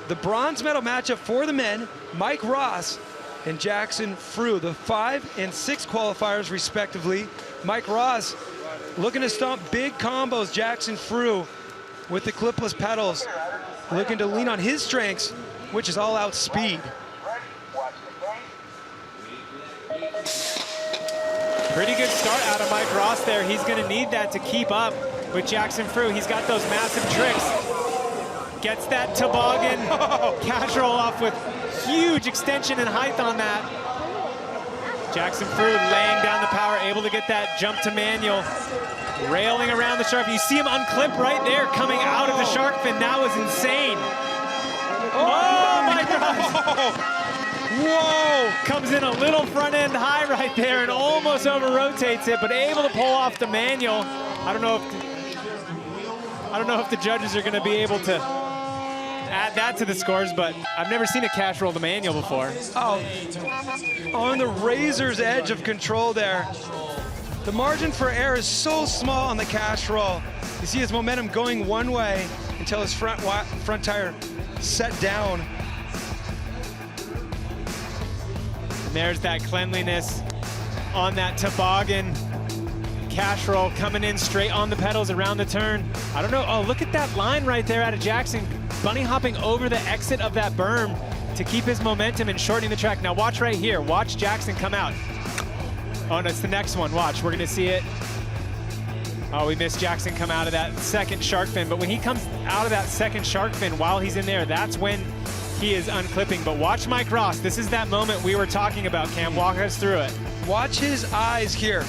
the bronze medal matchup for the men, Mike Ross and Jackson Frew, the 5 and 6 qualifiers respectively. Mike Ross looking to stomp big combos. Jackson Frew with the clipless pedals, looking to lean on his strengths, which is all out speed. Pretty good start out of Mike Ross there. He's gonna need that to keep up with Jackson Frew. He's got those massive tricks. Gets that toboggan cash roll off with huge extension and height on that. Jackson Frew laying down the power, able to get that jump to manual. Railing around the shark fin. You see him unclip right there, coming out of the shark fin. That was insane. Oh my gosh. Whoa! Comes in a little front end high right there and almost over rotates it, but able to pull off the manual. I don't know if the judges are going to be able to add that to the scores, but I've never seen a cash roll the manual before. Oh, on the razor's edge of control there. The margin for error is so small on the cash roll. You see his momentum going one way until his front tire set down. And there's that cleanliness on that toboggan. Cash roll coming in straight on the pedals around the turn. I don't know, oh, look at that line right there out of Jackson. Bunny hopping over the exit of that berm to keep his momentum and shortening the track. Now watch right here, watch Jackson come out. Oh, no, it's the next one, watch, we're gonna see it. Oh, we missed Jackson come out of that second shark fin, but when he comes out of that second shark fin while he's in there, that's when he is unclipping. But watch Mike Ross, this is that moment we were talking about, Cam, walk us through it. Watch his eyes here.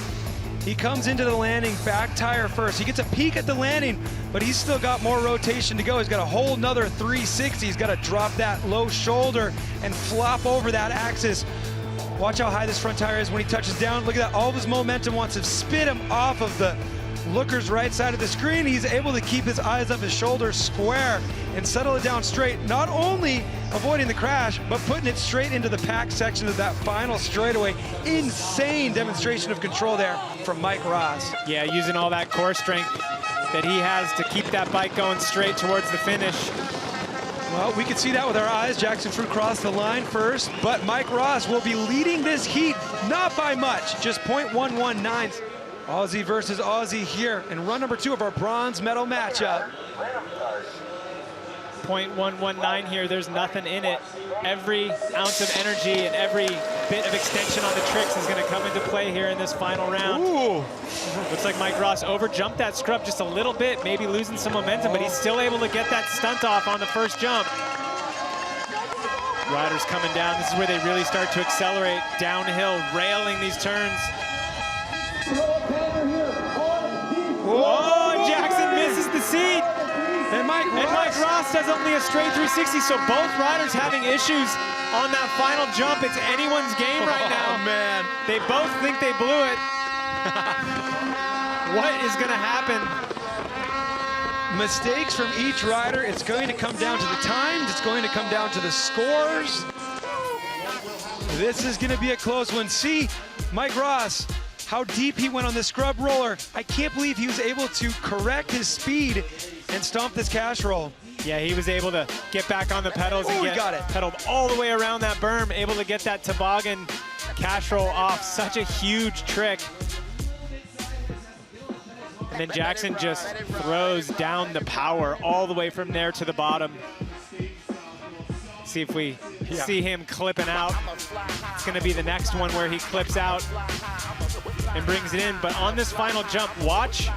He comes into the landing, back tire first. He gets a peek at the landing, but he's still got more rotation to go. He's got a whole nother 360. He's got to drop that low shoulder and flop over that axis. Watch how high this front tire is when he touches down. Look at that, all of his momentum wants to spit him off of the looker's right side of the screen. He's able to keep his eyes up his shoulder square and settle it down straight, not only avoiding the crash, but putting it straight into the pack section of that final straightaway. Insane demonstration of control there from Mike Ross. Yeah, using all that core strength that he has to keep that bike going straight towards the finish. Well, we can see that with our eyes. Jackson Frew crossed the line first, but Mike Ross will be leading this heat, not by much, just 0.119. Aussie versus Aussie here, and run number 2 of our bronze medal matchup. 0.119 here, there's nothing in it. Every ounce of energy and every bit of extension on the tricks is gonna come into play here in this final round. Ooh. Looks like Mike Ross overjumped that scrub just a little bit, maybe losing some momentum, but he's still able to get that stunt off on the first jump. Riders coming down, this is where they really start to accelerate downhill, railing these turns. Oh, Jackson misses the seat. And Mike Ross does only a straight 360, so both riders having issues on that final jump. It's anyone's game right now. Oh, man. They both think they blew it. What is gonna happen? Mistakes from each rider. It's going to come down to the times. It's going to come down to the scores. This is gonna be a close one. See, Mike Ross, how deep he went on the scrub roller. I can't believe he was able to correct his speed and stomp this cash roll. Yeah, he was able to get back on the pedals and got it. pedaled all the way around that berm, able to get that toboggan cash roll off. Such a huge trick. And then Jackson just throws down the power all the way from there to the bottom. See if we see him clipping out. It's gonna be the next one where he clips out and brings it in. But on this final jump, watch.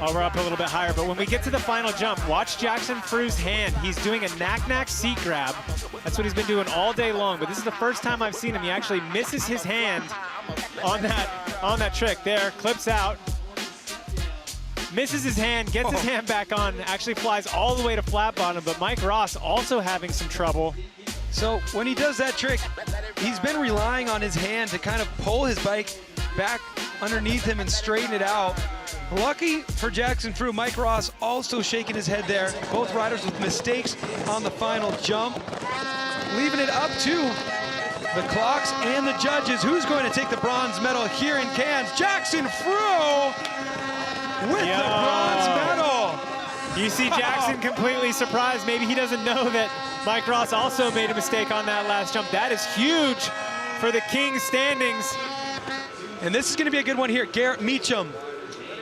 Oh, we're up a little bit higher, but when we get to the final jump, watch Jackson Frew's hand. He's doing a knack-knack seat grab. That's what he's been doing all day long, but this is the first time I've seen him. He actually misses his hand on that trick there, clips out, misses his hand, gets his hand back on, actually flies all the way to flat bottom, but Mike Ross also having some trouble. So when he does that trick, he's been relying on his hand to kind of pull his bike back underneath him and straighten it out. Lucky for Jackson Frew, Mike Ross also shaking his head there. Both riders with mistakes on the final jump. Leaving it up to the clocks and the judges. Who's going to take the bronze medal here in Cairns? Jackson Frew with the bronze medal. You see Jackson completely surprised. Maybe he doesn't know that Mike Ross also made a mistake on that last jump. That is huge for the King standings. And this is going to be a good one here. Garrett Meacham,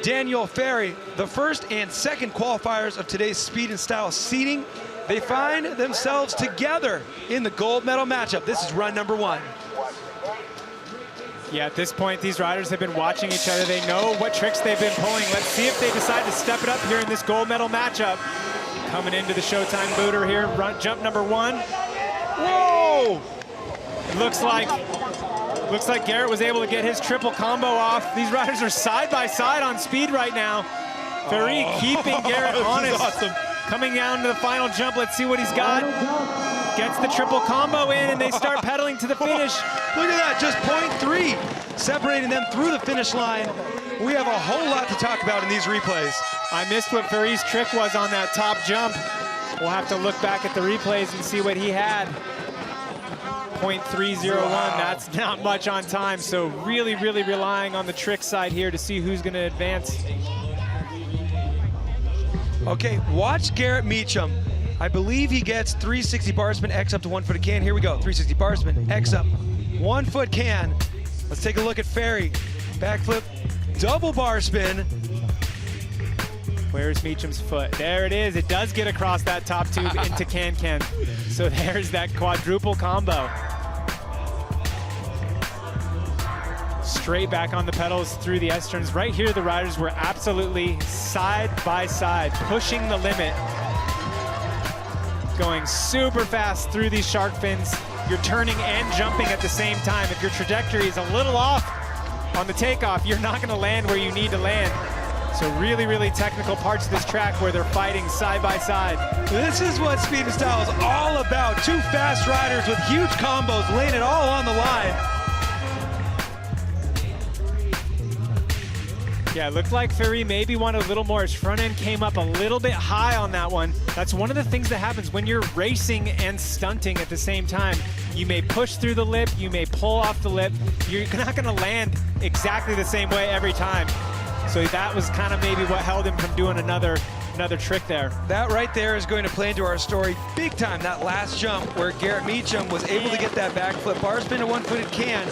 Daniel Ferry, the first and second qualifiers of today's speed and style seating. They find themselves together in the gold medal matchup. This is run number 1. Yeah, at this point, these riders have been watching each other. They know what tricks they've been pulling. Let's see if they decide to step it up here in this gold medal matchup. Coming into the Showtime booter here, jump number 1. Whoa! It looks like Garrett was able to get his triple combo off. These riders are side by side on speed right now. Ferry keeping Garrett honest. Awesome. Coming down to the final jump, let's see what he's got. Gets the triple combo in, and they start pedaling to the finish. Look at that, just 0.3 separating them through the finish line. We have a whole lot to talk about in these replays. I missed what Ferry's trick was on that top jump. We'll have to look back at the replays and see what he had. 0.301, wow. That's not much on time, so really, really relying on the trick side here to see who's gonna advance. Okay, watch Garrett Meacham. I believe he gets 360 bar spin, X up to 1 foot can. Here we go, 360 bar spin, X up, 1 foot can. Let's take a look at Ferry. Backflip, double bar spin. Where's Meacham's foot? There it is. It does get across that top tube into can-can. So there's that quadruple combo. Straight back on the pedals through the S-turns. Right here, the riders were absolutely side by side, pushing the limit. Going super fast through these shark fins. You're turning and jumping at the same time. If your trajectory is a little off on the takeoff, you're not gonna land where you need to land. So really, really technical parts of this track where they're fighting side by side. This is what speed and style is all about. 2 fast riders with huge combos laying it all on the line. Yeah, it looked like Ferry maybe wanted a little more. His front end came up a little bit high on that one. That's one of the things that happens when you're racing and stunting at the same time. You may push through the lip, you may pull off the lip. You're not gonna land exactly the same way every time. So that was kind of maybe what held him from doing another trick there. That right there is going to play into our story big time. That last jump where Garrett Meacham was able to get that backflip bar spin to 1-footed can,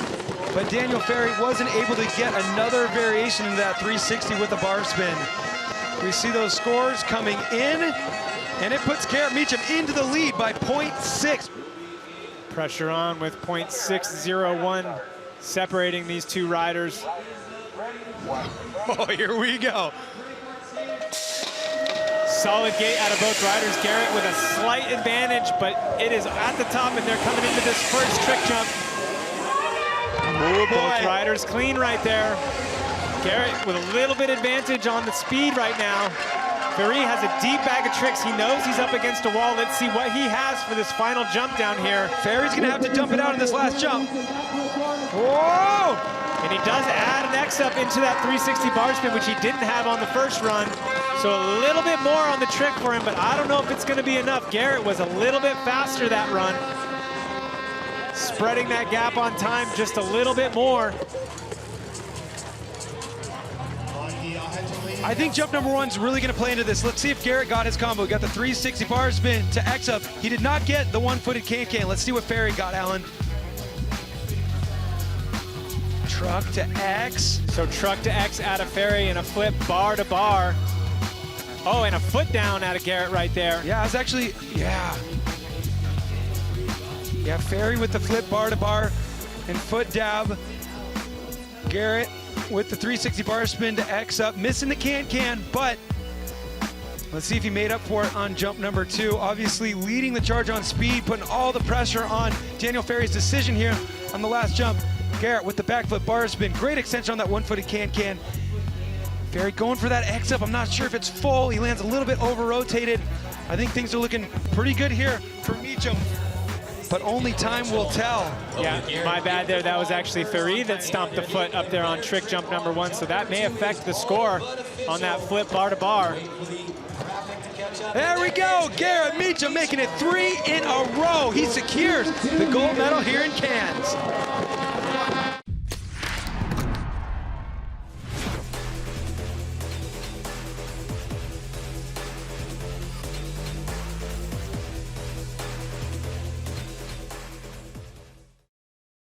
but Daniel Ferry wasn't able to get another variation into that 360 with a bar spin. We see those scores coming in, and it puts Garrett Meacham into the lead by 0.6. Pressure on with 0.601 separating these two riders. Oh, here we go. Solid gate out of both riders. Garrett with a slight advantage, but it is at the top, and they're coming into this first trick jump. Oh boy. Both riders clean right there. Garrett with a little bit advantage on the speed right now. Ferry has a deep bag of tricks. He knows he's up against a wall. Let's see what he has for this final jump down here. Ferry's gonna have to dump it out in this last jump. Whoa! And he does add an X up into that 360 bar spin, which he didn't have on the first run. So a little bit more on the trick for him, but I don't know if it's gonna be enough. Garrett was a little bit faster that run. Spreading that gap on time just a little bit more. I think jump number 1's really gonna play into this. Let's see if Garrett got his combo. Got the 360 bar spin to X up. He did not get the 1-footed can-can. Let's see what Ferry got, Alan. Truck to X. So truck to X out of Ferry and a flip bar to bar. Oh, and a foot down out of Garrett right there. Yeah, it's actually, yeah. Yeah, Ferry with the flip bar to bar and foot dab. Garrett with the 360 bar spin to X up, missing the can-can, but let's see if he made up for it on jump number 2. Obviously leading the charge on speed, putting all the pressure on Daniel Ferry's decision here on the last jump. Garrett with the backflip bar spin, great extension on that 1-footed can-can. Ferry going for that X up. I'm not sure if it's full. He lands a little bit over-rotated. I think things are looking pretty good here for Meacham, but only time will tell. Yeah, my bad there. That was actually Ferry that stomped the foot up there on trick jump number 1, so that may affect the score on that flip bar to bar. There we go, Garrett Meacham making it 3 in a row. He secures the gold medal here in Cairns.